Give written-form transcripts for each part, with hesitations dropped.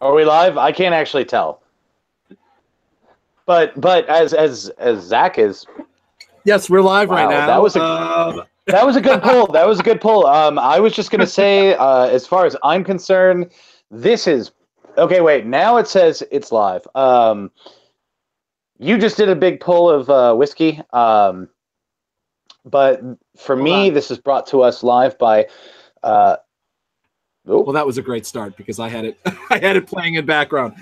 Are we live? I can't actually tell. But as Zach is, Yes, we're live right wow, now. that was a good pull. That was a good pull. I was just gonna say, as far as I'm concerned, this is okay. Wait, now it says it's live. You just did a big pull of whiskey. But for Hold me, on. this is brought to us live by. Uh, Well, that was a great start because I had it. I had it playing in background.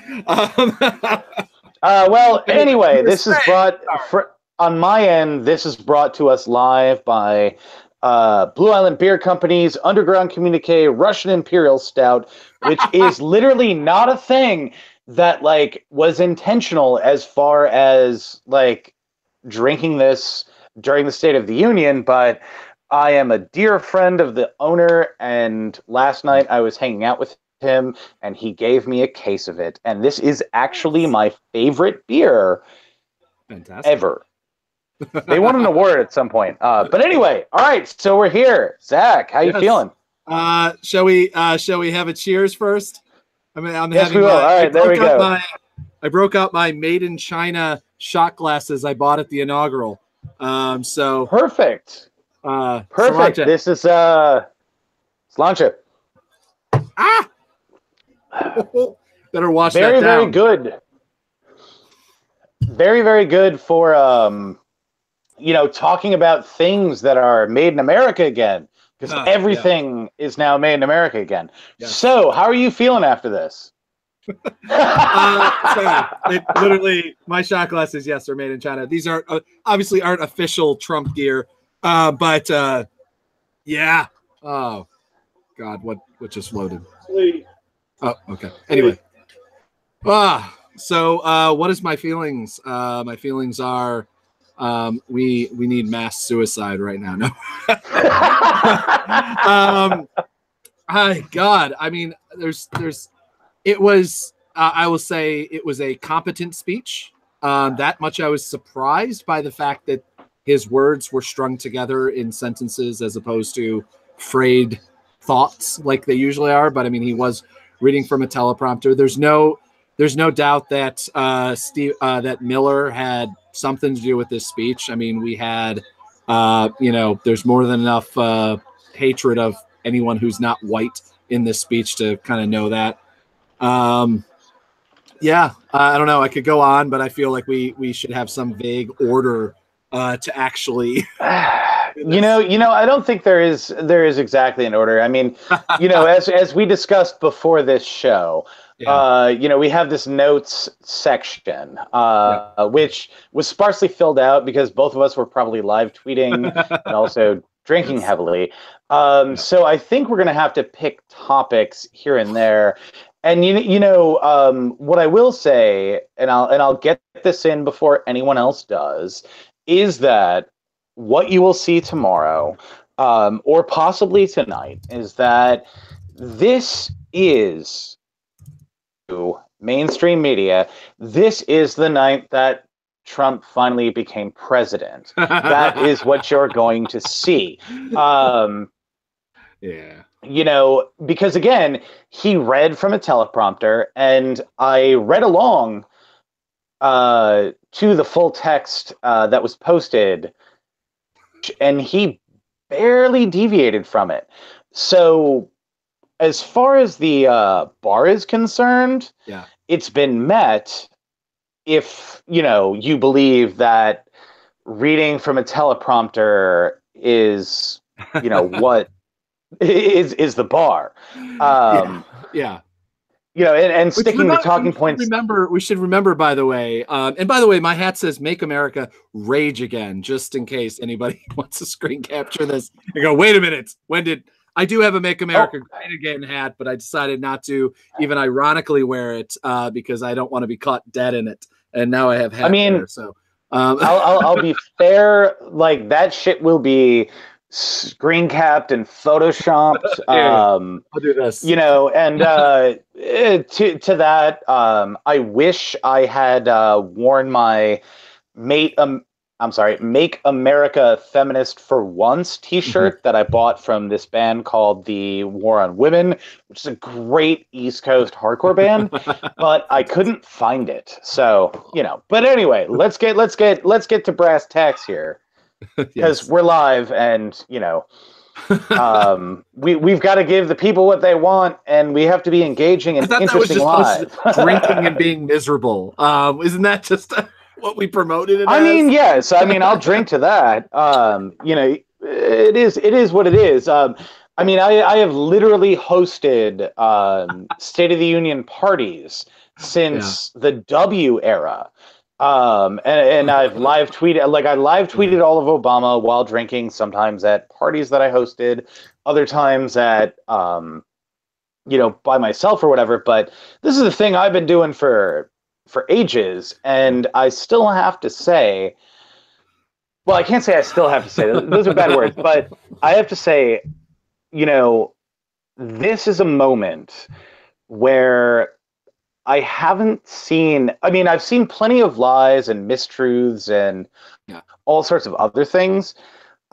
well, anyway, this is brought sorry. on my end. This is brought to us live by Blue Island Beer Company's Underground Communique Russian Imperial Stout, which is literally not a thing that like was intentional as far as like drinking this during the State of the Union, but I am a dear friend of the owner, and last night I was hanging out with him, and he gave me a case of it, and this is actually my favorite beer Fantastic. ever. They won an award at some point, but anyway, all right, so we're here. Zach, how you feeling? Shall we have a cheers first? I mean, Yes, we will. All right, there we go. I broke out my made in China shot glasses I bought at the inaugural. So Perfect. Perfect. Sriracha. This is slancha. Ah! Better watch Very, that down. very good. Very, very good for talking about things that are made in America again, because everything is now made in America again. Yes. So, how are you feeling after this? Literally, my shot glasses, yes, are made in China. These are obviously aren't official Trump gear, but yeah. Oh God, what just loaded? Oh, okay. Anyway, so what is my feelings? My feelings are, we need mass suicide right now. No. God, I mean, it was, I will say it was a competent speech. That much I was surprised by the fact that his words were strung together in sentences as opposed to frayed thoughts like they usually are. But I mean, he was reading from a teleprompter. There's no doubt that that Miller had something to do with this speech. I mean, we had, there's more than enough hatred of anyone who's not white in this speech to kind of know that. Yeah, I don't know. I could go on, but I feel like we should have some vague order to actually. I don't think there is exactly an order. I mean, as we discussed before this show, we have this notes section, which was sparsely filled out because both of us were probably live tweeting and also drinking heavily. So I think we're going to have to pick topics here and there. And what I will say, and I'll get this in before anyone else does, is that what you will see tomorrow, or possibly tonight, is that this is mainstream media. This is the night that Trump finally became president. That is what you're going to see. Because again, he read from a teleprompter, and I read along to the full text that was posted, and he barely deviated from it. So as far as the bar is concerned, it's been met if, you believe that reading from a teleprompter is, what is the bar. And sticking to talking points. We should remember, by the way, and by the way, my hat says "Make America Rage Again," just in case anybody wants to screen capture this. I go, wait a minute. I do have a "Make America Great Again" hat, but I decided not to even ironically wear it because I don't want to be caught dead in it. And now I have hat hair, so I'll be fair. Like, that shit will be screen capped and photoshopped. I'll do this. And to that, I wish I had worn my I'm sorry, Make America Feminist for Once t-shirt that I bought from this band called the War on Women, which is a great East Coast hardcore band, but I couldn't find it. So, but anyway, let's get to brass tacks here, because Yes. we're live, and we've got to give the people what they want, and we have to be engaging and interesting live. Drinking and being miserable. Isn't that just what we promoted it I as? mean, yes. I mean, I'll drink to that. It is what it is. I mean, I have literally hosted State of the Union parties since the W era. And I've live tweeted, like I live tweeted all of Obama while drinking, sometimes at parties that I hosted, other times at by myself or whatever. But this is the thing I've been doing for ages, and I still have to say, well, I can't say I still have to say, those are bad words, but I have to say, this is a moment where I haven't seen, I mean, I've seen plenty of lies and mistruths and all sorts of other things,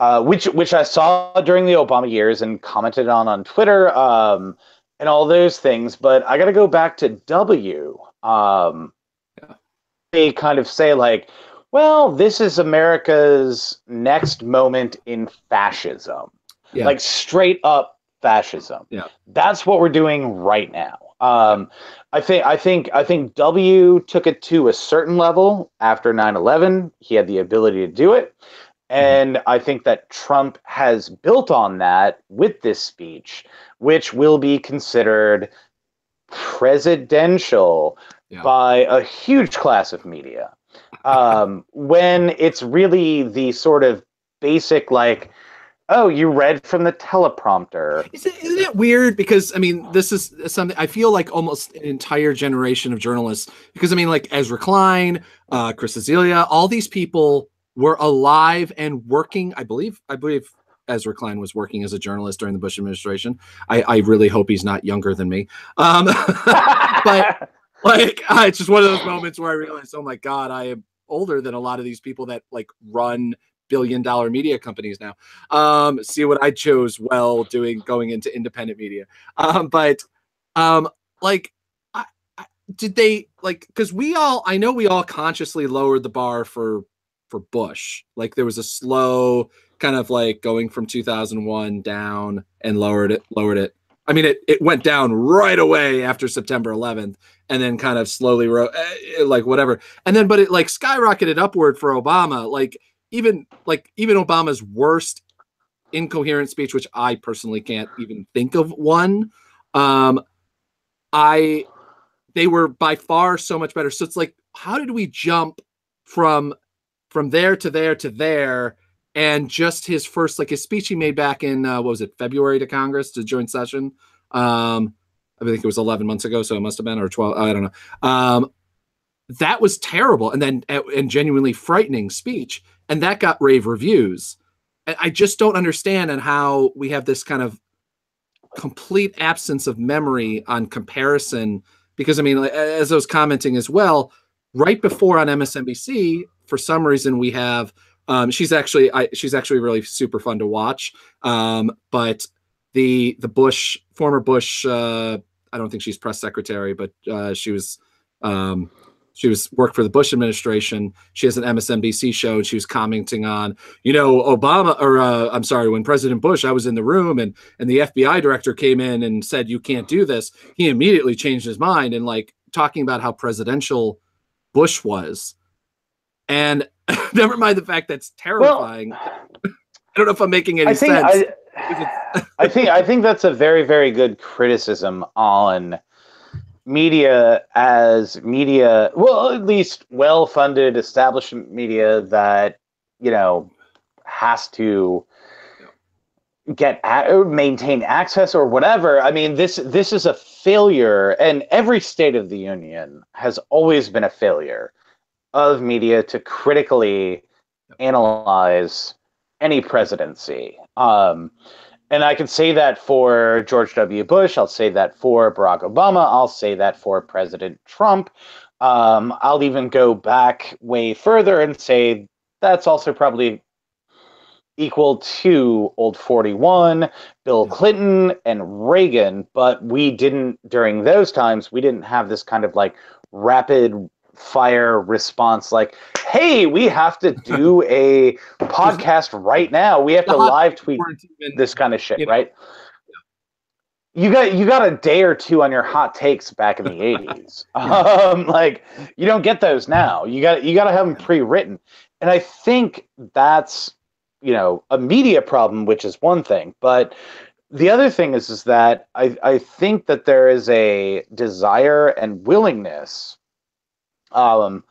which I saw during the Obama years and commented on Twitter, and all those things. But I got to go back to W. They kind of say, like, well, this is America's next moment in fascism, like straight up fascism. That's what we're doing right now. I think W took it to a certain level after 9/11. He had the ability to do it. And I think that Trump has built on that with this speech, which will be considered presidential by a huge class of media. When it's really the sort of basic, like, oh, you read from the teleprompter. Isn't it weird? Because, I mean, this is something I feel like almost an entire generation of journalists, because, I mean, like Ezra Klein, Chris Azealia, all these people were alive and working. I believe Ezra Klein was working as a journalist during the Bush administration. I really hope he's not younger than me. But like, it's just one of those moments where I realized, oh my God, I am older than a lot of these people that like run billion-dollar media companies now. See what I chose going into independent media. Did they, like, because I know we all consciously lowered the bar for Bush. Like, there was a slow kind of like going from 2001 down and lowered it. I mean, it went down right away after September 11th, and then kind of slowly like whatever. And then, but it like skyrocketed upward for Obama. Like even Obama's worst incoherent speech, which I personally can't even think of one. They were by far so much better. So it's like, how did we jump from there to there to there? And just his first, like his speech he made back in, what was it, February to Congress, to joint session. I think it was 11 months ago, so it must have been, or 12, I don't know. That was terrible. And then, and genuinely frightening speech. And that got rave reviews. And I just don't understand and how we have this kind of complete absence of memory on comparison. Because, I mean, as I was commenting as well, right before on MSNBC, for some reason we have, she's actually really super fun to watch. But the former Bush, I don't think she's press secretary, but she was worked for the Bush administration. She has an MSNBC show, and she was commenting on, Obama, or I'm sorry, when President Bush, I was in the room, and the FBI director came in and said, you can't do this. He immediately changed his mind, and like talking about how presidential Bush was. And never mind the fact that's terrifying. Well, I don't know if I'm making any sense. I think that's a very, very good criticism on media as media, well, at least well-funded establishment media that, has to maintain access or whatever. I mean, this is a failure, and every State of the Union has always been a failure of media to critically analyze any presidency. And I can say that for George W. Bush. I'll say that for Barack Obama. I'll say that for President Trump. I'll even go back way further and say that's also probably equal to Old 41, Bill Clinton, and Reagan, but we didn't, during those times, we didn't have this kind of like rapid fire response like, hey, we have to do a podcast right now. We have to live tweet this kind of shit, right? You got a day or two on your hot takes back in the 80s. Like, you don't get those now. You got to have them pre-written. And I think that's, a media problem, which is one thing, but the other thing is that I think that there is a desire and willingness from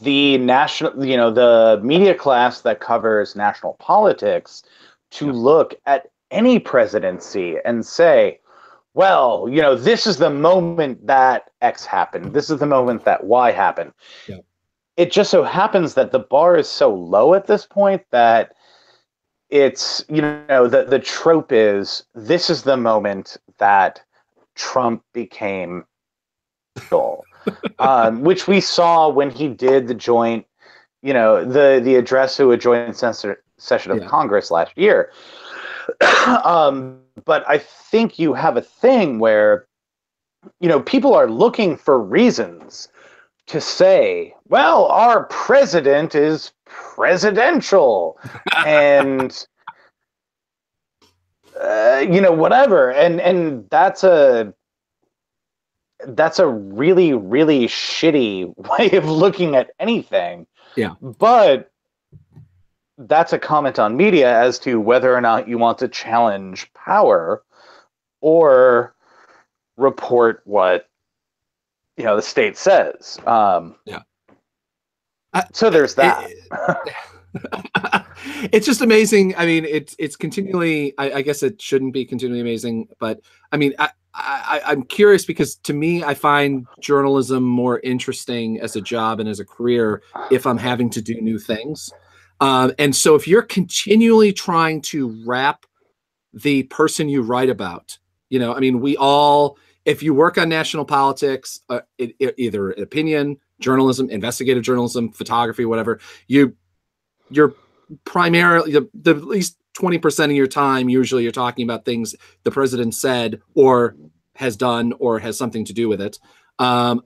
the national, the media class that covers national politics to look at any presidency and say, well, this is the moment that X happened. This is the moment that Y happened. Yeah. It just so happens that the bar is so low at this point that it's, the trope is this is the moment that Trump became which we saw when he did the joint, the address to a joint session of Congress last year. But I think you have a thing where, people are looking for reasons to say, well, our president is presidential and, whatever. And that's a really, really shitty way of looking at anything. Yeah. But that's a comment on media as to whether or not you want to challenge power or report what, the state says. So there's that. It's just amazing. I mean, it's continually, I guess it shouldn't be continually amazing, but I mean, I'm curious because to me, I find journalism more interesting as a job and as a career if I'm having to do new things. And so if you're continually trying to wrap the person you write about, I mean, if you work on national politics, either opinion, journalism, investigative journalism, photography, whatever, you're primarily the at least 20% of your time, usually you're talking about things the president said or has done or has something to do with it. And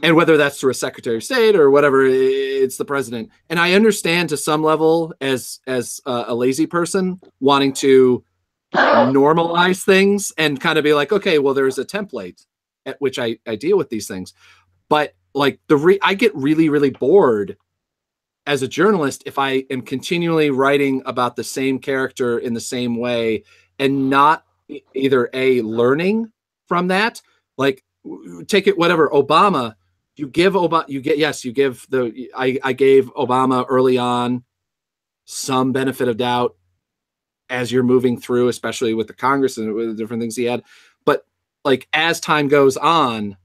whether that's through a secretary of state or whatever, it's the president. And I understand to some level as a lazy person wanting to normalize things and kind of be like, okay, well, there's a template at which I deal with these things. But like I get really, really bored as a journalist if I am continually writing about the same character in the same way and not either learning from that, like take it, whatever, Obama, I gave Obama early on some benefit of doubt as you're moving through, especially with the Congress and with the different things he had. But like, as time goes on,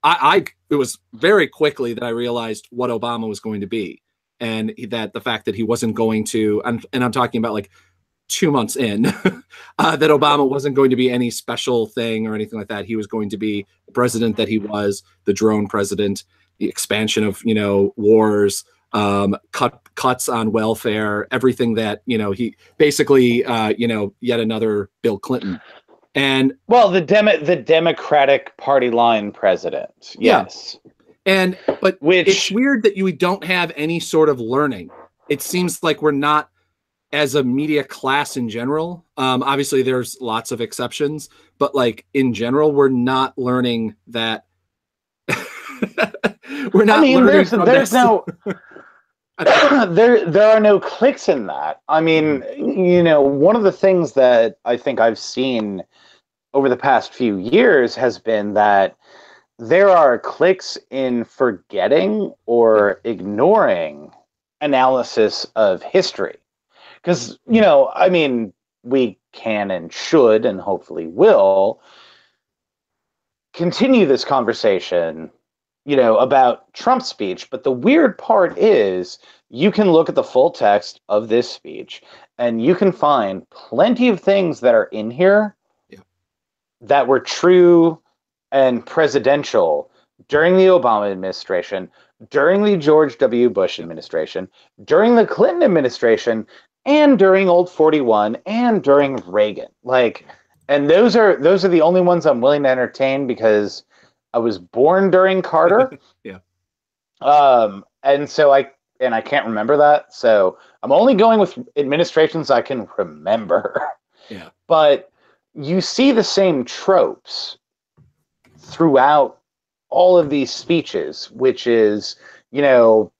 it was very quickly that I realized what Obama was going to be. And that the fact that he wasn't going to, and I'm talking about like 2 months in, that Obama wasn't going to be any special thing or anything like that. He was going to be the president that he was, the drone president, the expansion of, wars, cuts on welfare, everything that, he basically, yet another Bill Clinton. And well, the Democratic Party line president. Yes. Yeah. But it's weird that we don't have any sort of learning. It seems like we're not, as a media class in general, obviously there's lots of exceptions, but like in general, we're not learning that. We're not. I mean, there's no. there are no clicks in that. I mean, one of the things that I think I've seen over the past few years has been that there are clicks in forgetting or ignoring analysis of history. Because, I mean, we can and should and hopefully will continue this conversation, about Trump's speech. But the weird part is you can look at the full text of this speech and you can find plenty of things that are in here that were true and presidential during the Obama administration, during the George W. Bush administration, during the Clinton administration, and during Old 41, and during Reagan. Like, and those are the only ones I'm willing to entertain because I was born during Carter. Yeah. And so I can't remember that. So I'm only going with administrations I can remember. Yeah. But you see the same tropes throughout all of these speeches, which is, you know,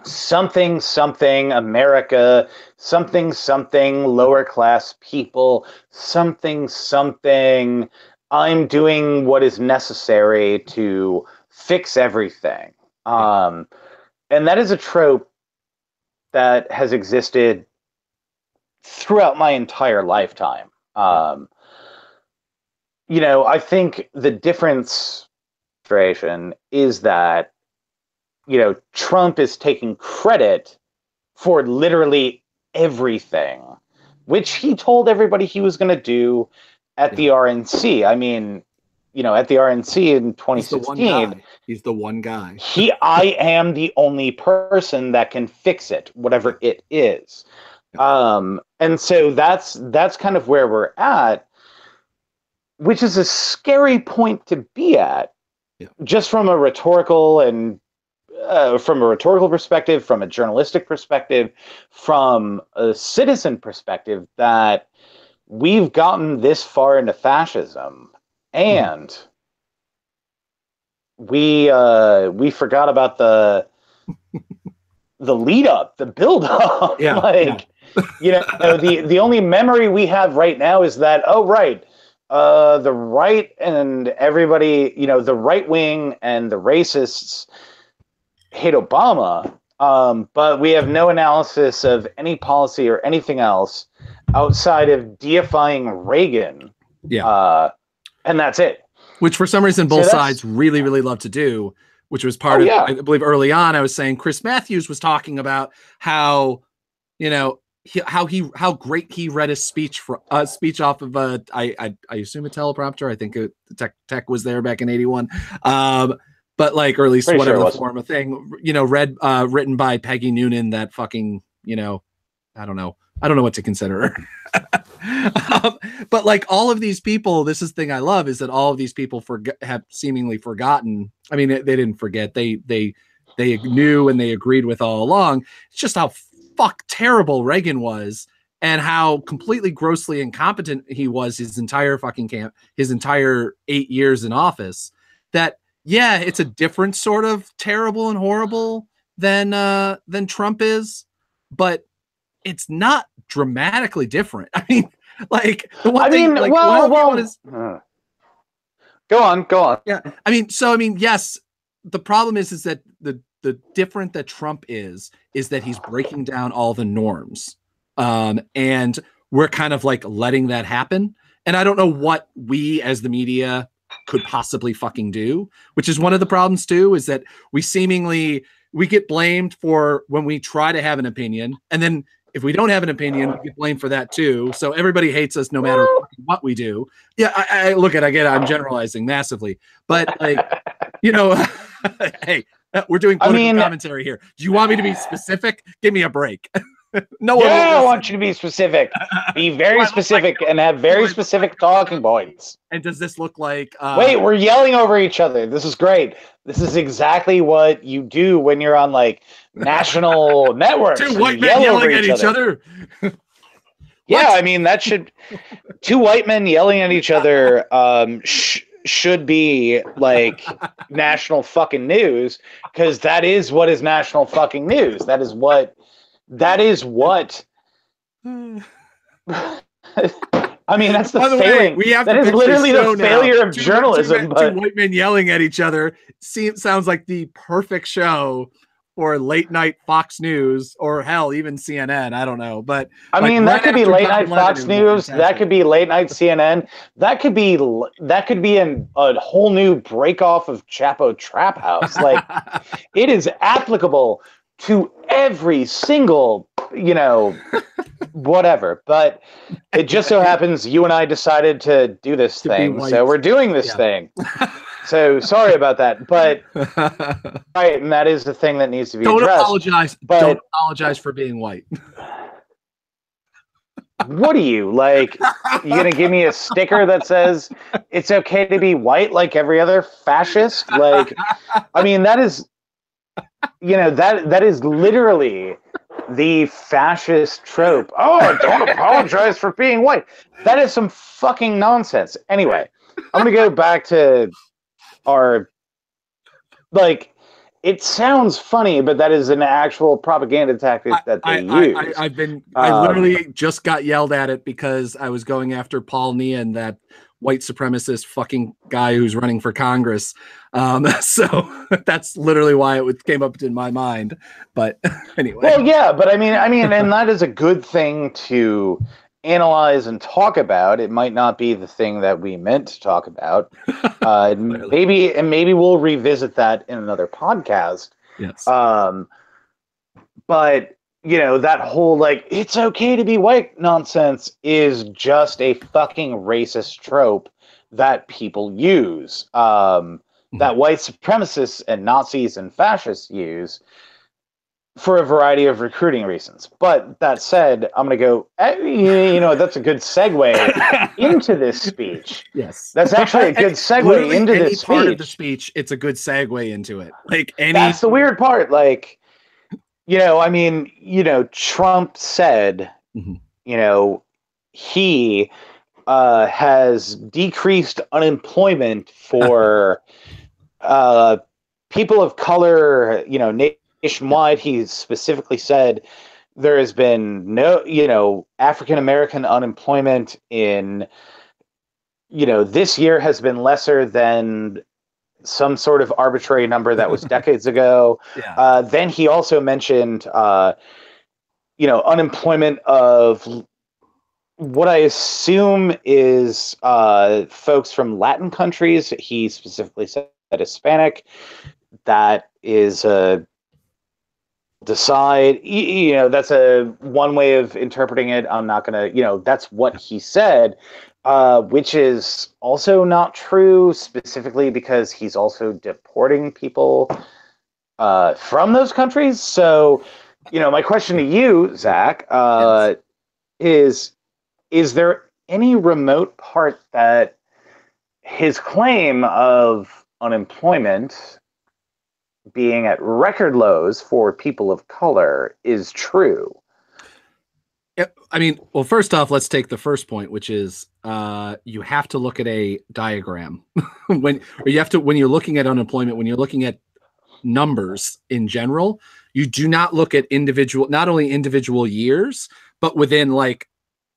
something, something America, something, something lower class people, something, something I'm doing what is necessary to fix everything. And that is a trope that has existed throughout my entire lifetime. You know, I think the difference is that, you know, Trump is taking credit for literally everything, which he told everybody he was going to do at the RNC. I mean, you know, at the RNC in 2016, he's the one guy. I am the only person that can fix it, whatever it is. And so that's kind of where we're at, which is a scary point to be at, just from a rhetorical and from a rhetorical perspective, from a journalistic perspective, from a citizen perspective, that we've gotten this far into fascism, and we forgot about the lead up, the build up. You know, the only memory we have right now is that, the right and everybody, you know, the right wing and the racists hate Obama, but we have no analysis of any policy or anything else outside of deifying Reagan. And that's it. Which for some reason both sides really, really love to do, which was part of, I believe early on, I was saying Chris Matthews was talking about how, you know, how great he read a speech off of I assume a teleprompter. I think tech was there back in 81. But like, or at least whatever the form of thing, you know, written by Peggy Noonan, that fucking, you know, I don't know what to consider her. But like all of these people, this is the thing I love, is that all of these people have seemingly forgotten. I mean, they didn't forget. They knew and they agreed with all along. It's just how terrible Reagan was, and how completely grossly incompetent he was his entire 8 years in office. That, yeah, it's a different sort of terrible and horrible than Trump is, but it's not dramatically different. I mean, like the one thing, like, go on. Yeah, I mean, yes, the problem is that the different that Trump is that he's breaking down all the norms, and we're kind of like letting that happen. And I don't know what we as the media could possibly fucking do, which is one of the problems too, is that we get blamed for when we try to have an opinion, and then if we don't have an opinion, we get blamed for that too. So everybody hates us no matter what we do. Yeah, I get it. I'm generalizing massively, but like, you know, hey, we're doing political commentary here. Do you want me to be specific? Give me a break. No, I want you to be specific. Be very specific and have very specific talking points. And does this look like... Wait, we're yelling over each other. This is great. This is exactly what you do when you're on, like, national networks. Two white men yelling at each other. Yeah, I mean, that should... Two white men yelling at each other should be, like, national fucking news, because that is what is national fucking news. That is what... I mean, that's the failing. That is literally the failure of journalism. Two white men yelling at each other sounds like the perfect show for late night Fox News, or hell, even CNN. I don't know, but I mean, that could be late night Fox News. That could be late night CNN. That could be a whole new break off of Chapo Trap House. Like, it is applicable to every single, you know, whatever. But it just so happens you and I decided to do this thing. So we're doing this thing. So sorry about that, but right, and that is the thing that needs to be Don't addressed. apologize. But don't apologize for being white. What are you, like? You gonna give me a sticker that says it's okay to be white like every other fascist? Like, I mean, that is, that is literally the fascist trope. Oh, don't apologize for being white. That is some fucking nonsense. Anyway, I'm gonna go back to our, like, it sounds funny, but that is an actual propaganda tactic that they use. I literally just got yelled at it because I was going after Paul Neon, that white supremacist fucking guy who's running for Congress. So that's literally why it came up in my mind. But anyway. Well, yeah, but I mean, and that is a good thing to analyze and talk about. It might not be the thing that we meant to talk about. Maybe we'll revisit that in another podcast. Yes. But that whole, like, it's okay to be white nonsense is just a fucking racist trope that people use. That white supremacists and Nazis and fascists use for a variety of recruiting reasons. But that said, I'm going to go, that's a good segue into this speech. Yes. That's actually a good segue into this speech. Part of the speech, it's a good segue into it. That's the weird part. Like, Trump said, he has decreased unemployment for people of color, nationwide. He specifically said there has been no, African American unemployment in, this year has been lesser than some sort of arbitrary number that was decades ago. Yeah. Then he also mentioned, unemployment of what I assume is folks from Latin countries. He specifically said Hispanic. That is a decide, that's a one way of interpreting it. I'm not going to, that's what he said, which is also not true, specifically because he's also deporting people from those countries. So, my question to you, Zach, yes. Is there any remote part that his claim of unemployment being at record lows for people of color is true? I mean, well, first off, let's take the first point, which is you have to look at a diagram when you're looking at unemployment, when you're looking at numbers in general, you do not look at not only individual years, but within like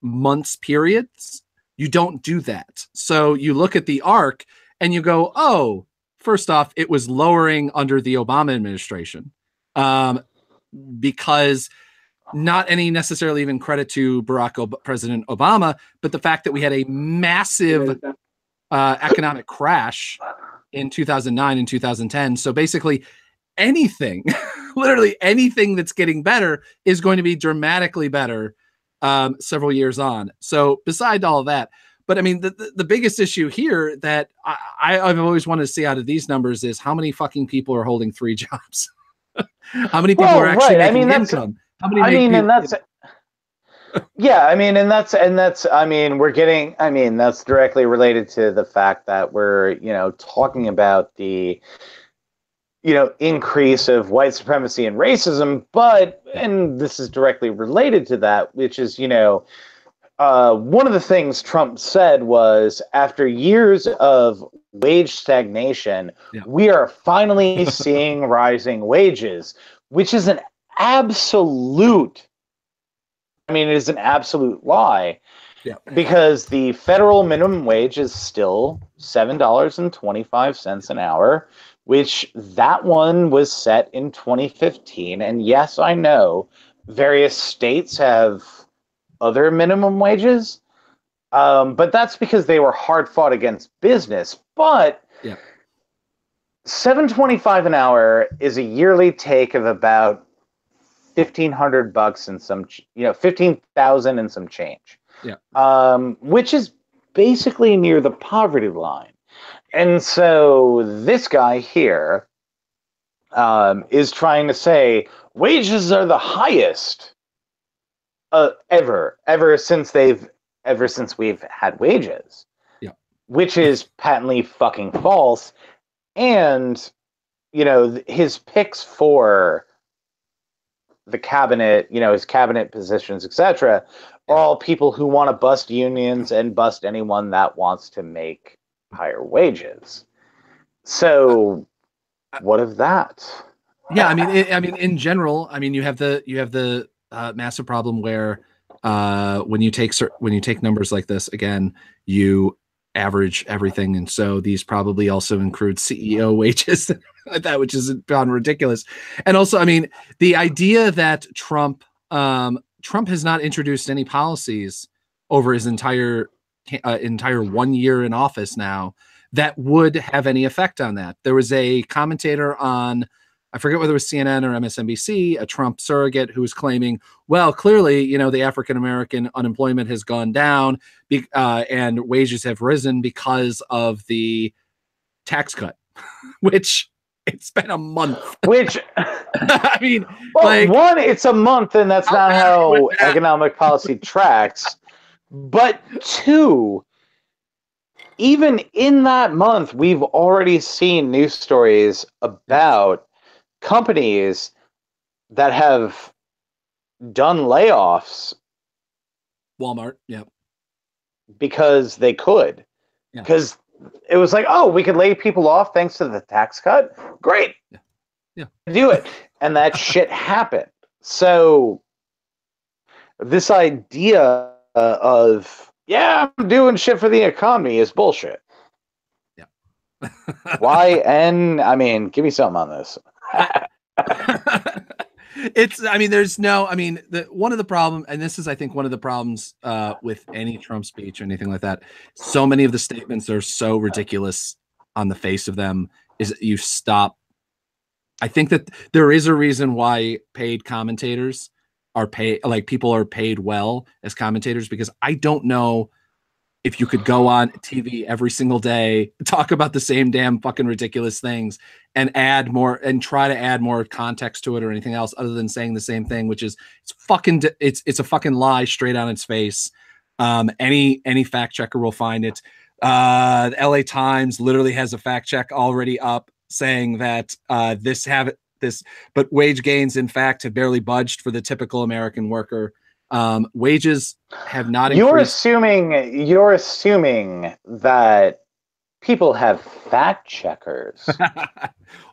months periods. You don't do that. So you look at the arc and you go, oh, first off, it was lowering under the Obama administration, because not any necessarily even credit to President Obama, but the fact that we had a massive economic crash in 2009 and 2010. So basically anything, literally anything that's getting better is going to be dramatically better several years on. So beside all of that, but I mean, the biggest issue here that I've always wanted to see out of these numbers is how many fucking people are holding 3 jobs. How many people are actually making income? How many that's directly related to the fact that we're, talking about the, increase of white supremacy and racism, and this is directly related to that, which is, one of the things Trump said was, after years of wage stagnation, we are finally seeing rising wages, which is an absolute, it is an absolute lie. Yeah. Because the federal minimum wage is still $7.25 an hour, which that one was set in 2015. And yes, I know various states have other minimum wages, but that's because they were hard fought against business. But $7.25 an hour is a yearly take of about $1,500 and some, $15,000 and some change. Yeah. Which is basically near the poverty line. And so this guy here is trying to say wages are the highest ever since we've had wages, Yeah. which is patently fucking false. And his picks for the cabinet, his cabinet positions, etc., are all people who want to bust unions and bust anyone that wants to make higher wages. So, what of that? Yeah, I mean, in general, I mean, you have the massive problem where when you take numbers like this again, you average everything, and so these probably also include CEO wages, that which is beyond ridiculous. And also, I mean, the idea that Trump has not introduced any policies over his entire 1 year in office now that would have any effect on that. There was a commentator on, I forget whether it was CNN or MSNBC, a Trump surrogate, who was claiming, well, clearly, the African American unemployment has gone down and wages have risen because of the tax cut, which it's been a month. Which, I mean, well, one, it's a month, and that's not how economic policy tracks. But two, even in that month, we've already seen news stories about companies that have done layoffs. Walmart, yeah. Because they could. Because it was like, oh, we could lay people off thanks to the tax cut? Great. Yeah. Do it. And that shit happened. So this idea of, yeah, I'm doing shit for the economy is bullshit. Yeah. Why? And I mean, give me something on this. One of the problem, and this is, I think, one of the problems with any Trump speech or anything like that, so many of the statements are so ridiculous on the face of them, is that you stop. I think that there is a reason why paid commentators are paid, like people are paid well as commentators, because I don't know if you could go on TV every single day, talk about the same damn fucking ridiculous things, and add more and try to add more context to it or anything else other than saying the same thing, which is it's a fucking lie straight on its face. Any fact checker will find it. The LA Times literally has a fact check already up saying that but wage gains in fact have barely budged for the typical American worker. Wages have not increased. You're assuming that people have fact checkers.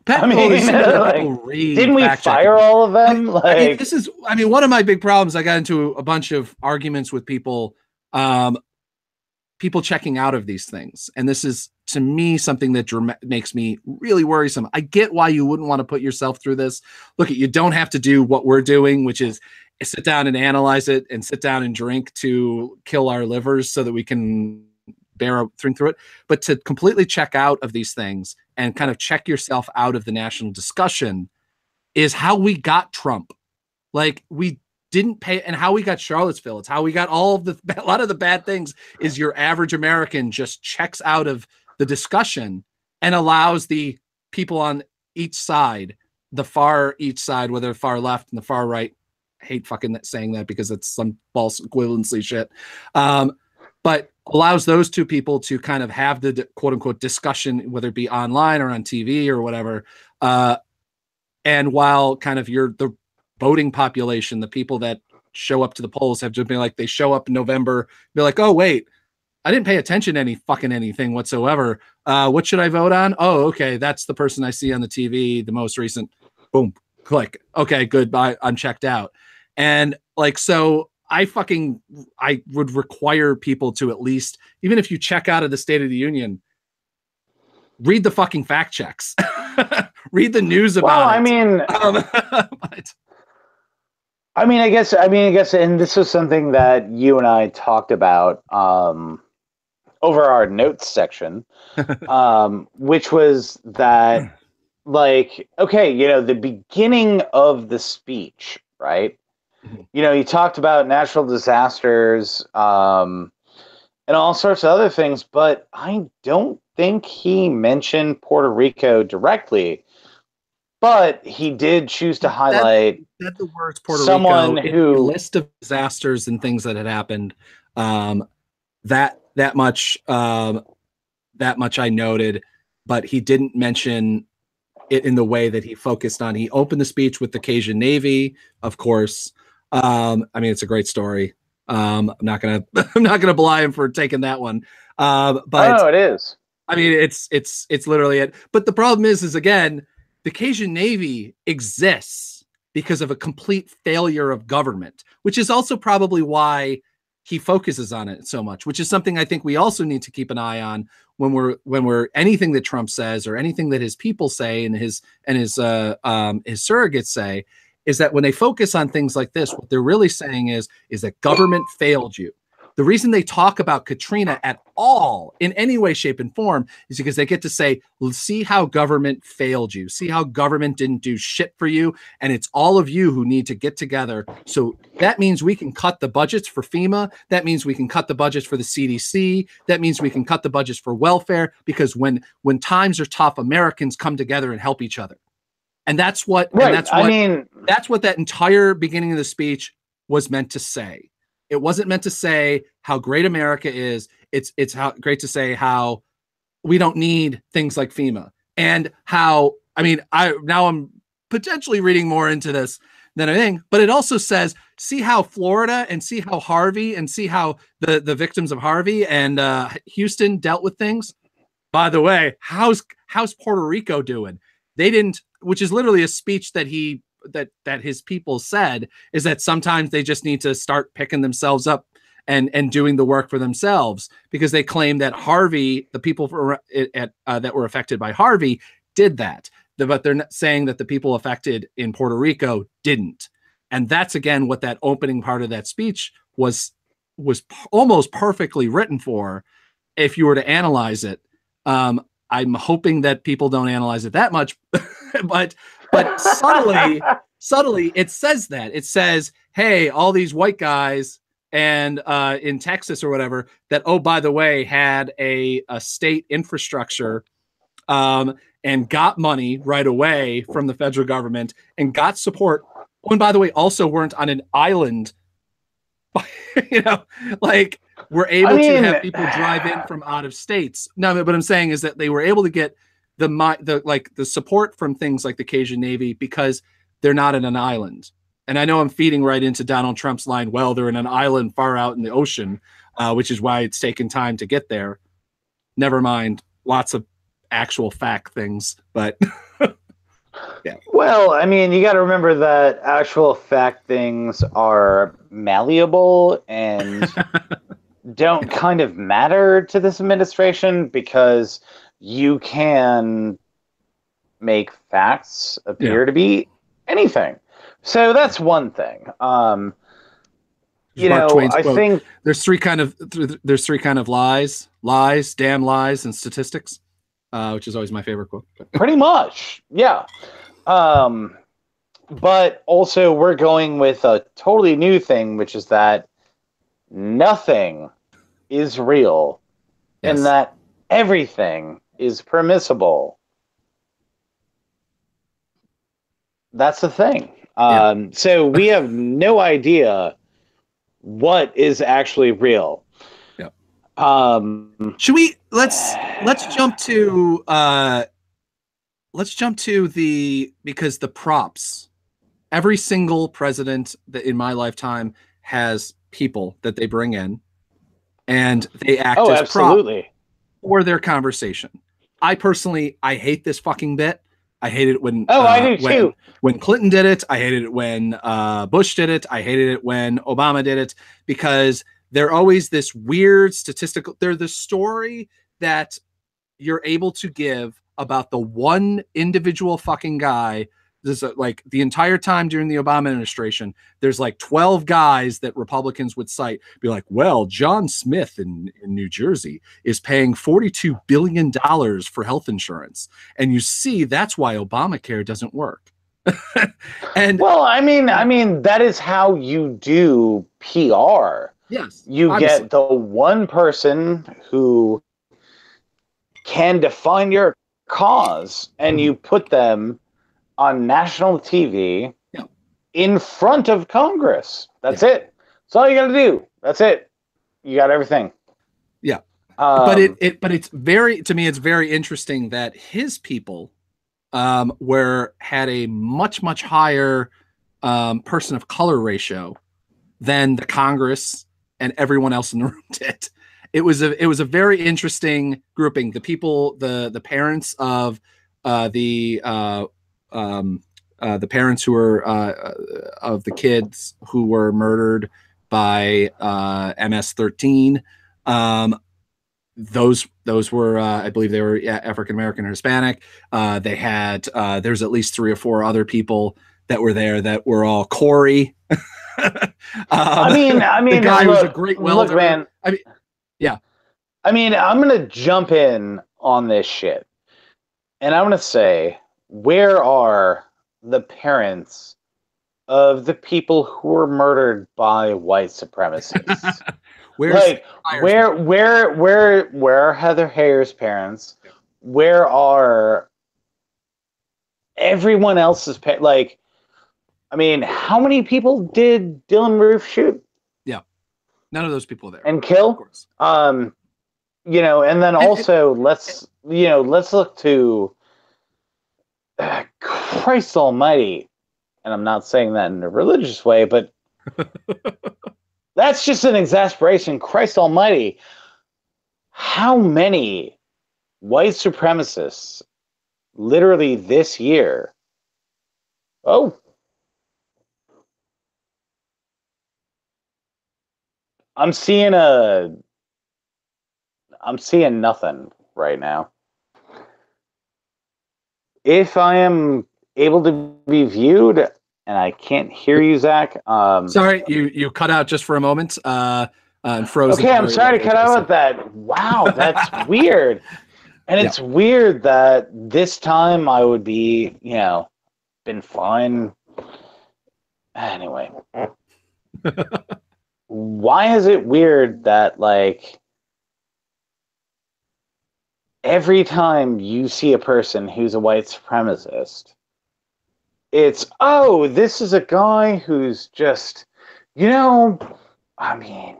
Didn't we fire all of them? One of my big problems. I got into a bunch of arguments with people, people checking out of these things. And this is, to me, something that makes me really worrisome. I get why you wouldn't want to put yourself through this. Look, you don't have to do what we're doing, which is sit down and analyze it and sit down and drink to kill our livers so that we can bear through it. But to completely check out of these things and kind of check yourself out of the national discussion is how we got Trump. Like, we didn't pay, and how we got Charlottesville. It's how we got a lot of the bad things is your average American just checks out of the discussion and allows the people on each side, the far each side, whether far left and the far right, I hate fucking saying that because it's some false equivalency shit. But allows those two people to kind of have the quote unquote discussion, whether it be online or on TV or whatever. And while kind of the voting population, the people that show up to the polls have just been like, they show up in November, be like, oh, wait, I didn't pay attention to anything whatsoever. What should I vote on? Oh, okay. That's the person I see on the TV, the most recent. Boom, click. Okay, good. Bye. I'm checked out. And like, so I would require people to at least, even if you check out of the State of the Union, read the fucking fact checks, read the news about it. I guess, and this was something that you and I talked about over our notes section, which was that, like, okay, the beginning of the speech, right? You talked about natural disasters and all sorts of other things, but I don't think he mentioned Puerto Rico directly, but he did choose to highlight said the words Puerto someone Rico in who the list of disasters and things that had happened. That much I noted, but he didn't mention it in the way that he focused on. He opened the speech with the Cajun Navy, of course. I mean, it's a great story. I'm not gonna belie him for taking that one. But it is. I mean, it's literally it. But the problem is again, the Cajun Navy exists because of a complete failure of government, which is also probably why he focuses on it so much, which is something I think we also need to keep an eye on when we're anything that Trump says or anything that his people say and his surrogates say, is that when they focus on things like this, what they're really saying is that government failed you. The reason they talk about Katrina at all in any way, shape, and form is because they get to say, see how government failed you. See how government didn't do shit for you. And it's all of you who need to get together. So that means we can cut the budgets for FEMA. That means we can cut the budgets for the CDC. That means we can cut the budgets for welfare, because when times are tough, Americans come together and help each other. And that's what, right. That's what that entire beginning of the speech was meant to say. It wasn't meant to say how great America is. It's how great to say how we don't need things like FEMA, and how, I mean, I'm potentially reading more into this than I think, but it also says, see how Florida and see how Harvey and see how the victims of Harvey and Houston dealt with things. By the way, how's Puerto Rico doing? They didn't, which is literally a speech that his people said, is that sometimes they just need to start picking themselves up and doing the work for themselves, because they claim that Harvey, the people that were affected by Harvey did that. But they're not saying that the people affected in Puerto Rico didn't. And that's, again, what that opening part of that speech was almost perfectly written for, if you were to analyze it. I'm hoping that people don't analyze it that much, but subtly, it says that. It says, hey, all these white guys and in Texas or whatever, that, oh, by the way, had a state infrastructure and got money right away from the federal government and got support. Oh, and by the way, also weren't on an island. Like, we're able to have people drive in from out of states. No, what I'm saying is that they were able to get the support from things like the Cajun Navy because they're not in an island. And I know I'm feeding right into Donald Trump's line, well, they're in an island far out in the ocean, which is why it's taken time to get there. Never mind, lots of actual fact things, but yeah. Well, I mean, you got to remember that actual fact things are malleable and don't kind of matter to this administration, because you can make facts appear to be anything. So that's one thing. I think there's three kind of lies, damn lies, and statistics, which is always my favorite quote. Pretty much, yeah. But also we're going with a totally new thing, which is that nothing is real, and that everything is permissible. That's the thing. So we have no idea what is actually real. Should we let's jump to because the props, every single president that in my lifetime has people that they bring in and they act as absolutely prop for their conversation. I personally hate this fucking bit. I hated it when I do too. When Clinton did it. I hated it when Bush did it. I hated it when Obama did it, because they're always this weird statistical. They're the story that you're able to give about the one individual fucking guy. This is like the entire time during the Obama administration, there's like 12 guys that Republicans would cite, be like, well, John Smith in New Jersey is paying $42 billion for health insurance. And you see, that's why Obamacare doesn't work. And well, I mean, that is how you do PR. Yes. You obviously get the one person who can define your cause, and you put them on national TV in front of Congress. That's it. That's all you got to do. That's it. You got everything. Yeah. But it's very, to me, it's very interesting that his people had a much higher person of color ratio than the Congress and everyone else in the room did. It was a very interesting grouping. The people, the parents of the parents who were of the kids who were murdered by MS-13. Those were, I believe they were African American or Hispanic. They had there's at least 3 or 4 other people that were there that were all Corey. I mean, the guy who's a great welder. Look, man. I mean, yeah. I mean, I'm gonna jump in on this shit, and I'm gonna say, where are the parents of the people who were murdered by white supremacists? Where are Heather Heyer's parents? Where are everyone else's parents? Like, I mean, how many people did Dylan Roof shoot? Yeah, none of those people there and kill. Of course. You know, and then also let's look to Christ Almighty, and I'm not saying that in a religious way, but that's just an exasperation. Christ Almighty, how many white supremacists literally this year? Oh, I'm seeing nothing right now. If I am able to be viewed, and I can't hear you, Zach. Sorry, you cut out just for a moment and froze. Okay, I'm sorry to cut out with that. Wow, that's weird. And it's weird that this time I would be, been fine. Anyway. Why is it weird that, like, every time you see a person who's a white supremacist, it's, oh, this is a guy who's just, I mean,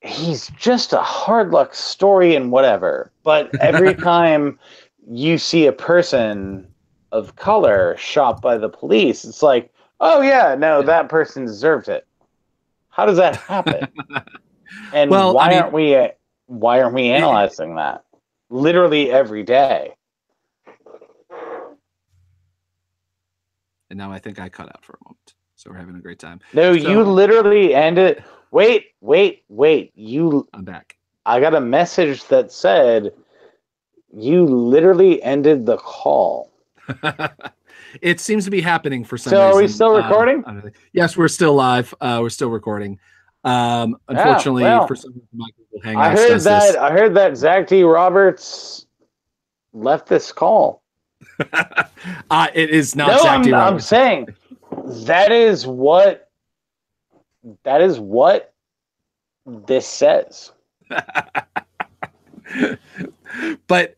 he's just a hard luck story and whatever. But every time you see a person of color shot by the police, it's like, oh yeah, no, that person deserved it. How does that happen? And why aren't we analyzing that literally every day? And now I think I cut out for a moment. So we're having a great time. No, you literally ended. Wait. I'm back. I got a message that said you literally ended the call. It seems to be happening for some reason. So are we still recording? Yes, we're still live. We're still recording. Unfortunately, for some reason, my Google Hangouts I heard that Zach D. Roberts left this call. It is not Zach D. Roberts. I'm saying that is what this says. But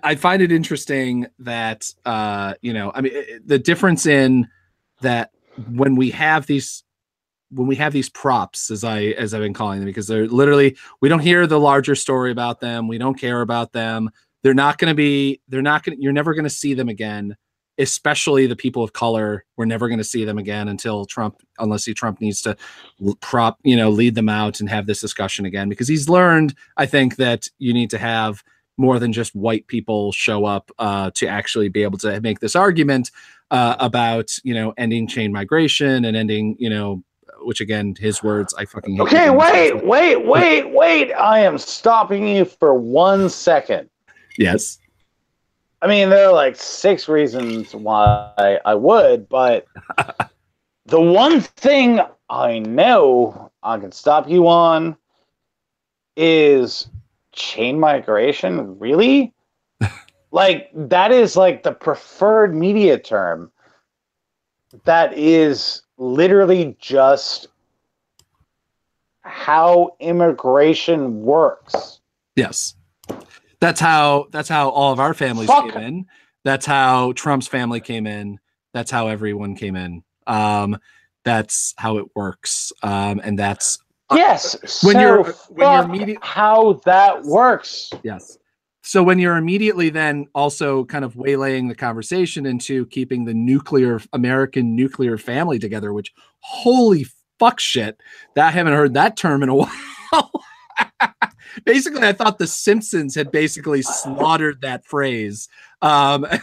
I find it interesting that the difference in that when we have these props, as I've been calling them, because they're literally, we don't hear the larger story about them, we don't care about them. You're never going to see them again, especially the people of color. We're never going to see them again until Trump needs to lead them out and have this discussion again, because he's learned, I think, that you need to have more than just white people show up to actually be able to make this argument about, ending chain migration and ending, which again, his words, I fucking hate. Okay, wait. I am stopping you for 1 second. Yes. I mean, there are like 6 reasons why I would, but the one thing I know I can stop you on is chain migration. Really? Like, that is like the preferred media term. That is literally just how immigration works. Yes. That's how all of our families came in. That's how Trump's family came in. That's how everyone came in. That's how it works. And that's yes. When you're how that works. Yes. So when you're immediately then also kind of waylaying the conversation into keeping the American nuclear family together, which holy fuck shit, that I haven't heard that term in a while. Basically, I thought the Simpsons had basically slaughtered that phrase. When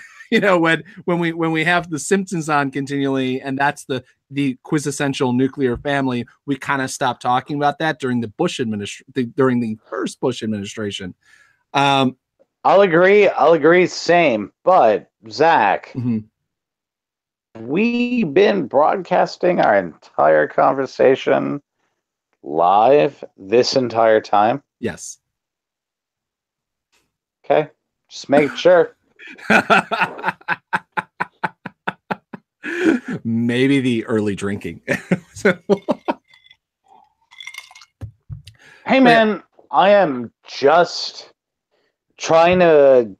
we have the Simpsons on continually, and that's the quintessential nuclear family, we kind of stopped talking about that during during the first Bush administration. I'll agree. Same. But Zach, we've been broadcasting our entire conversation live this entire time. Yes. Okay. Just make sure. Maybe the early drinking. Hey, man, I am just trying to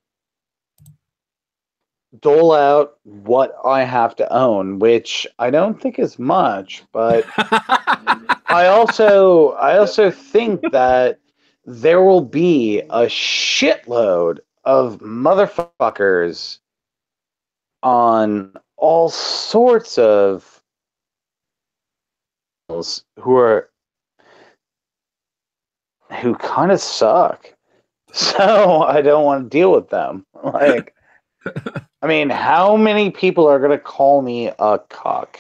dole out what I have to own, which I don't think is much, but I also think that there will be a shitload of motherfuckers on all sorts of who kind of suck. So I don't want to deal with them. Like, I mean, how many people are going to call me a cuck?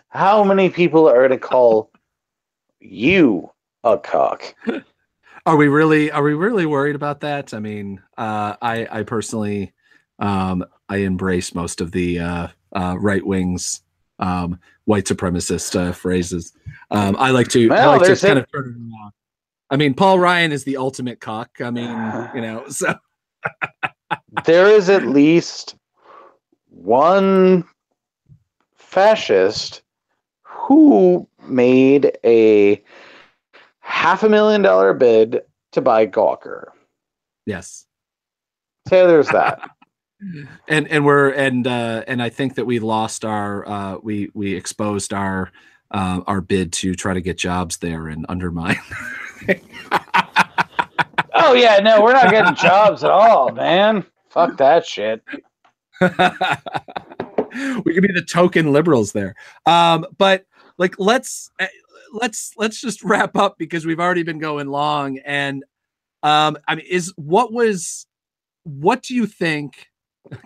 How many people are going to call you a cuck? Are we really worried about that? I mean, I personally, I embrace most of the right wing's white supremacist phrases. I like to kind of turn it around. I mean, Paul Ryan is the ultimate cuck. I mean, so there is at least one fascist who made a $500,000 bid to buy Gawker. Yes. So there's that. and I think that we lost our we exposed our bid to try to get jobs there and undermine. Oh yeah, no, we're not getting jobs at all, man. Fuck that shit. We could be the token liberals there. But like let's just wrap up because we've already been going long. And I mean, what do you think,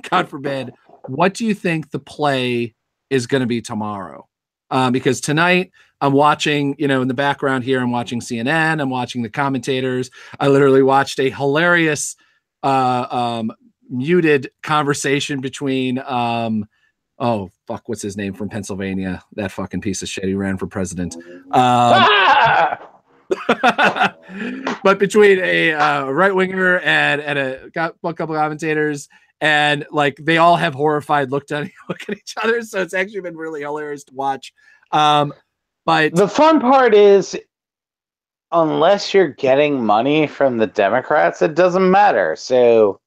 God forbid, what do you think the play is going to be tomorrow? Because tonight I'm watching, in the background here, I'm watching CNN, I'm watching the commentators. I literally watched a hilarious muted conversation between oh fuck, what's his name from Pennsylvania? That fucking piece of shit. He ran for president. But between a right winger and a couple of commentators, and like they all have horrified look at each other. So it's actually been really hilarious to watch. But the fun part is, unless you're getting money from the Democrats, it doesn't matter. So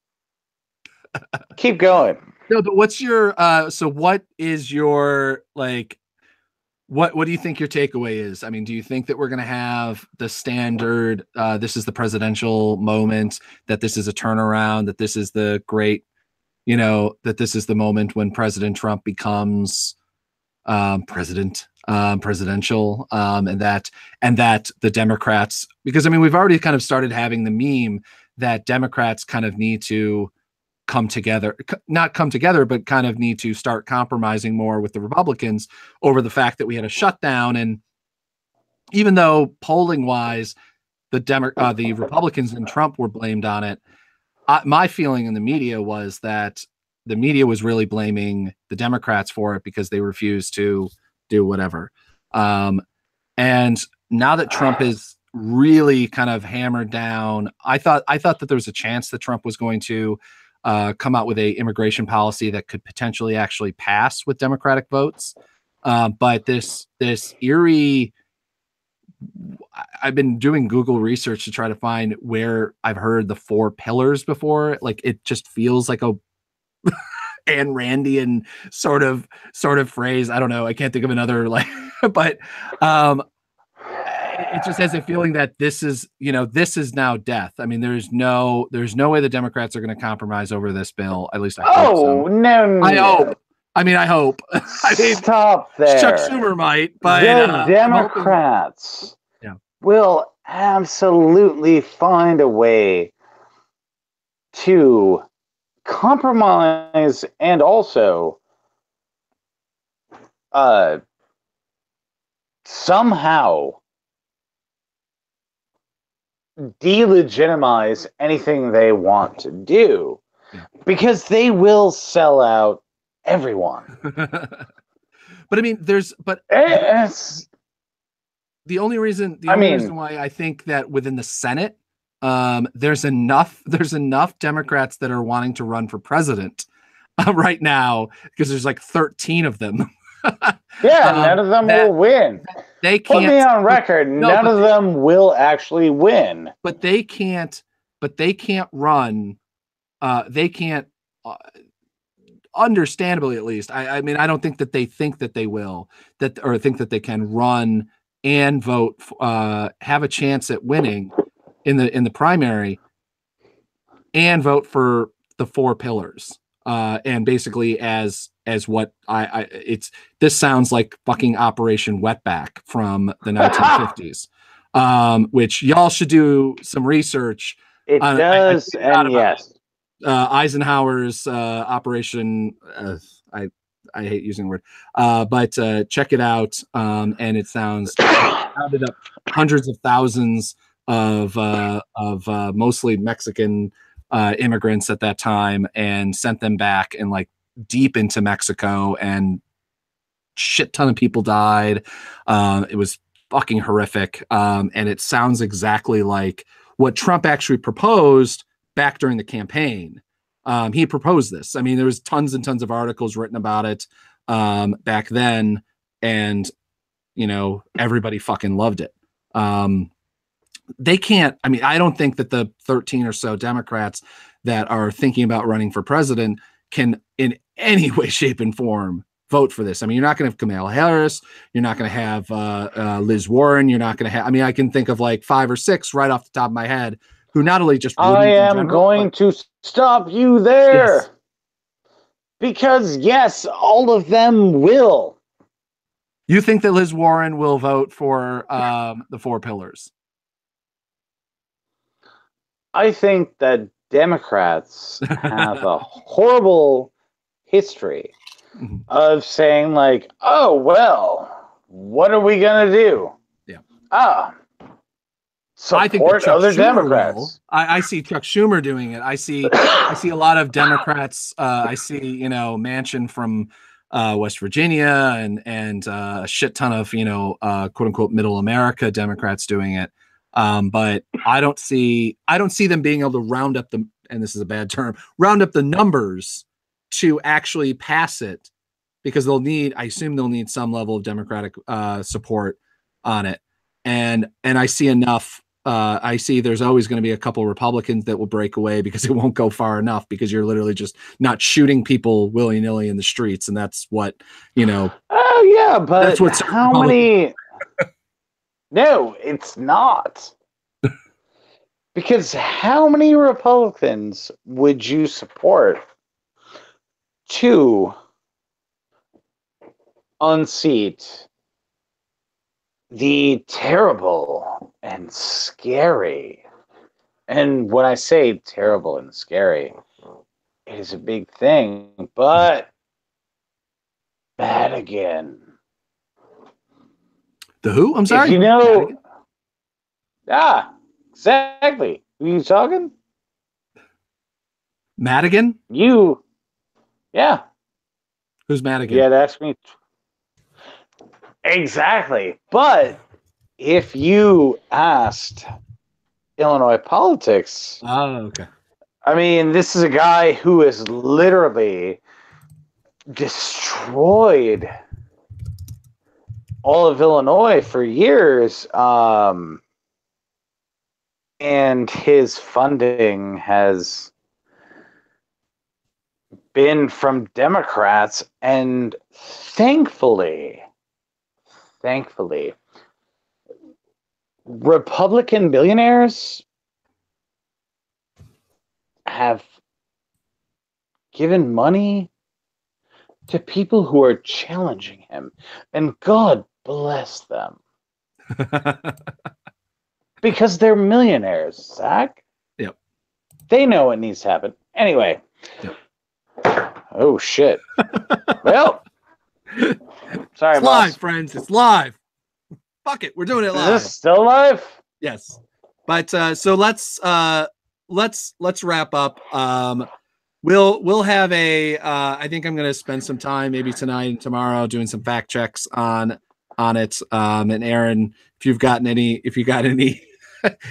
keep going. No, but what's your so what is your like what do you think your takeaway is? I mean, do you think that we're going to have the standard this is the presidential moment, that this is a turnaround, that this is the great, that this is the moment when President Trump becomes presidential, and that the Democrats, because I mean, we've already kind of started having the meme that Democrats kind of need to not come together, but kind of need to start compromising more with the Republicans over the fact that we had a shutdown. And even though polling wise, the Republicans and Trump were blamed on it, my feeling in the media was that the media was really blaming the Democrats for it because they refused to do whatever. And now that Trump is really kind of hammered down, I thought that there was a chance that Trump was going to come out with a immigration policy that could potentially actually pass with Democratic votes. But this eerie I've been doing Google research to try to find where I've heard the 4 pillars before. Like it just feels like a Ayn Randian sort of phrase. I don't know. I can't think of another like, but it just has a feeling that this is now death. I mean, there's no way the Democrats are going to compromise over this bill. At least I hope so. No. I hope. I mean, I hope. I mean, stop there. Chuck Schumer might, but the Democrats will absolutely find a way to compromise and also somehow delegitimize anything they want to do, because they will sell out everyone. But I mean, the only reason why I think that within the Senate, there's enough Democrats that are wanting to run for president right now, because there's like 13 of them. None of them will win. They can't. Put me on record. None of them will actually win. But they can't. But they can't run. They can't. Understandably, at least. I mean, I don't think that they think that they will, or think that they can run and vote, have a chance at winning in the primary, and vote for the 4 pillars. And basically, as what this sounds like fucking Operation Wetback from the 1950s, which y'all should do some research. It does, and yes. Eisenhower's Operation. I hate using the word, but check it out. And it rounded up hundreds of thousands of mostly Mexican immigrants at that time, and sent them back and like deep into Mexico, and shit ton of people died. It was fucking horrific. And it sounds exactly like what Trump actually proposed back during the campaign. He proposed this. I mean, there was tons and tons of articles written about it back then, and everybody fucking loved it. They can't. I mean, I don't think that the 13 or so Democrats that are thinking about running for president can, in any way, shape, and form, vote for this. I mean, you're not going to have Kamala Harris. You're not going to have Liz Warren. You're not going to have. I mean, I can think of like 5 or 6 right off the top of my head who not only just. I am going to stop you there. Yes. Because yes, all of them will. You think that Liz Warren will vote for the 4 pillars? I think that Democrats have a horrible history of saying like, oh, well, what are we going to do? Yeah. Support I think other Democrats. I see Chuck Schumer doing it. I see a lot of Democrats. I see, Manchin from West Virginia and a shit ton of, quote unquote, middle America Democrats doing it. But I don't see them being able to round up and this is a bad term, round up the numbers to actually pass it, because I assume they'll need some level of Democratic support on it. And I see enough. I see there's always going to be a couple Republicans that will break away because it won't go far enough, because you're literally just not shooting people willy-nilly in the streets. And that's what, Oh yeah, but that's what's how many. No, it's not. Because how many Republicans would you support to unseat the terrible and scary? And when I say terrible and scary, it is a big thing, but Madigan. The who? I'm sorry. Madigan? Exactly. Who are you talking? Madigan? Yeah. Who's Madigan? Yeah, that's me. Exactly. But if you asked Illinois politics. Oh, okay. I mean, this is a guy who has literally destroyed all of Illinois for years. And his funding has been from Democrats, and thankfully, Republican billionaires have given money to people who are challenging him, and God bless them. Because they're millionaires, Zach. Yep. They know what needs to happen. Anyway. Yep. Oh, shit. Well. Sorry, it's live, friends. It's live. Fuck it. We're doing it live. Is this still live? Yes. But so let's wrap up. We'll have a I think I'm gonna spend some time maybe tonight and tomorrow doing some fact checks on it. And Aaron, if you got any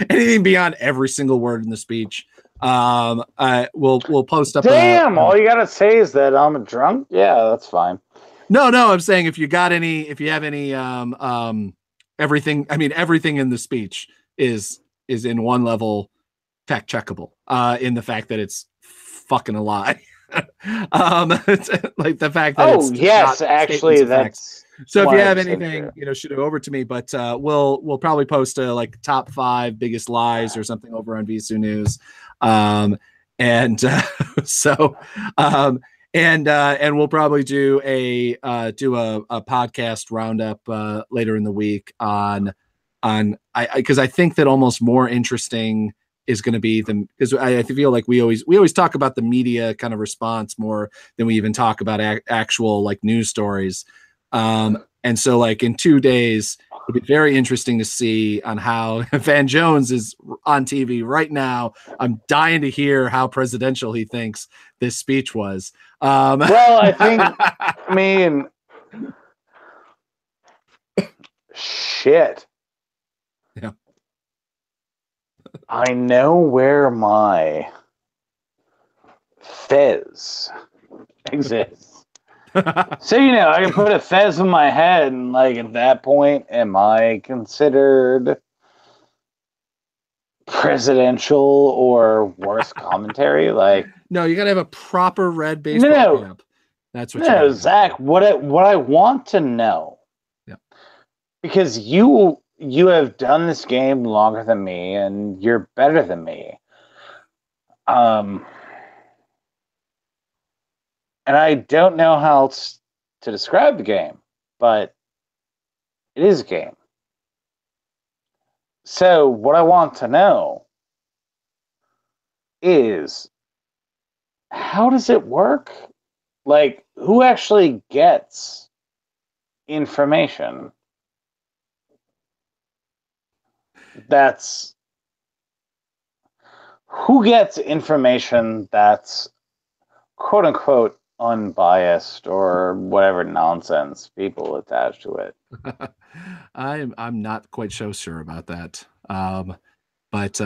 anything beyond every single word in the speech, we'll post up. Damn, all you gotta say is that I'm a drunk. Yeah, that's fine. No, I'm saying if you have any everything. I mean, everything in the speech is in one level fact checkable. In the fact that it's fucking a lie. Like the fact that it's yes, actually that's. So if you have anything, shoot it over to me. But we'll probably post a like top 5 biggest lies or something over on Visu.News, and we'll probably do a podcast roundup later in the week on because I think that almost more interesting is going to be because I feel like we always talk about the media kind of response more than we even talk about actual like news stories. And so like in 2 days, it'll be very interesting to see on how Van Jones is on TV right now. I'm dying to hear how presidential he thinks this speech was. Well, I mean, shit. Yeah. I know where my fez exists. So, I can put a fez in my head, and like at that point, am I considered presidential or worse commentary? Like, no, you gotta have a proper red baseball cap. That's what. No, Zach. What I want to know. Yeah. Because you have done this game longer than me, and you're better than me. And I don't know how else to describe the game, but it is a game. So what I want to know is, how does it work? Like, who actually gets information that's quote unquote unbiased or whatever nonsense people attach to it? I'm not quite so sure about that. But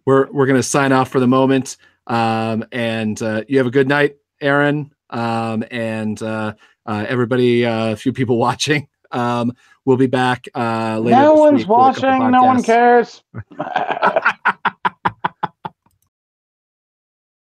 we're gonna sign off for the moment. And you have a good night, Aaron. And everybody, a few people watching. We'll be back later. No one's watching. No one cares.